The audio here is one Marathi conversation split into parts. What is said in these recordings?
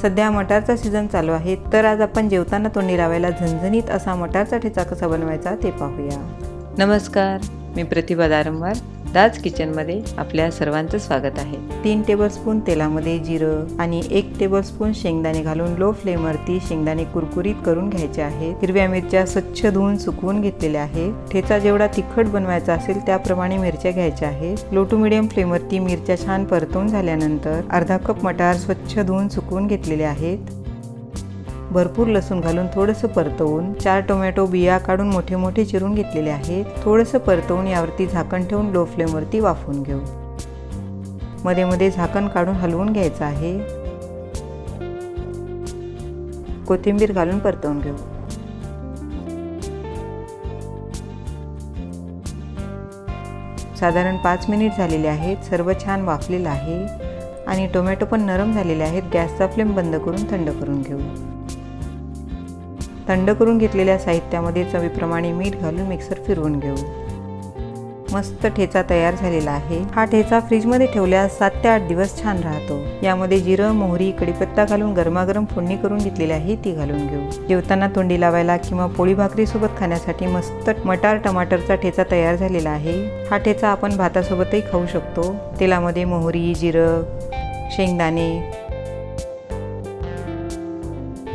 सध्या मटारचा सीझन चालू आहे, तर आज आपण जेवताना तोंडी लावायला झणझणीत असा मटारचा ठेचा कसा बनवायचा ते पाहूया। नमस्कार, मी प्रतिभा दारंवार, दाज किचनमध्ये आपल्या सर्वांचं स्वागत आहे। 3 टेबलस्पून तेलामध्ये जिरं आणि 1 टेबलस्पून शेंगदाणे घालून लो फ्लेमवरती शेंगदाणे कुरकुरीत करून घ्यायचे आहेत। हिरव्या मिरच्या स्वच्छ धुवून सुकवून घेतलेल्या आहेत। ठेचा जेवढा तिखट बनवायचा असेल त्याप्रमाणे मिरच्या घ्यायच्या आहेत। लो टू मीडियम फ्लेमवरती मिरच्या छान परतवून झाल्यानंतर अर्धा कप मटार स्वच्छ धुवून सुकवून घेतलेले आहेत। भरपूर लसूण घालून थोडंसं परतवून 4 टोमॅटो बिया काढून मोठे मोठे चिरून घेतलेले आहेत। थोडंसं परतवून यावरती झाकण ठेवून लो फ्लेमवरती वाफवून घेऊ। मध्ये मध्ये झाकण काढून हलवून घ्यायचं आहे। कोथिंबीर घालून परतवून घेऊ। साधारण 5 मिनिट झालेले आहेत। सर्व छान वाफलेलं आहे आणि टोमॅटो पण नरम झालेले आहेत। गॅसचा फ्लेम बंद करून थंड करून घेऊ। थंड करून घेतलेल्या साहित्यामध्ये चवीप्रमाणे मीठ घालून मिक्सर फिरवून घेऊ। मस्त ठेचा तयार झालेला आहे। हा ठेचा फ्रीजमध्ये ठेवल्यास 7 ते 8 दिवस छान राहतो। यामध्ये जिरं, मोहरी, कढीपत्ता घालून गरमागरम फोडणी करून घेतलेली आहे ती घालून घेऊ। जेवताना तोंडी लावायला किंवा पोळी भाकरी सोबत खाण्यासाठी मस्त मटार टमाटरचा ठेचा तयार झालेला आहे। हा ठेचा आपण भातासोबतही खाऊ शकतो। तेलामध्ये मोहरी, जिरं, शेंगदाणे,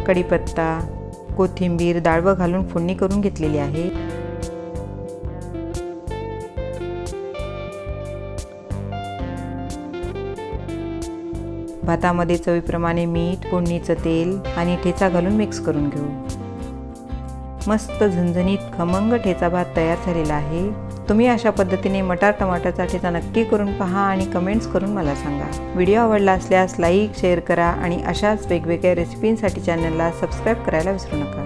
कढीपत्ता, कोथिंबीर, डाळवं घालून फोडणी करून घेतलेली आहे। भातामध्ये चवीप्रमाणे मीठ, फोडणीचं तेल आणि ठेचा घालून मिक्स करून घेऊ। मस्त झणझणीत खमंग ठेचा भात तयार झालेला आहे। तुम्ही अशा पद्धतीने मटार टमाटरचा ठेचा नक्की करून पहा आणि कमेंट्स करून मला सांगा। व्हिडिओ आवडला असल्यास लाईक, शेअर करा आणि अशाच वेगवेगळ्या रेसिपींसाठी चॅनलला सबस्क्राईब करायला विसरू नका।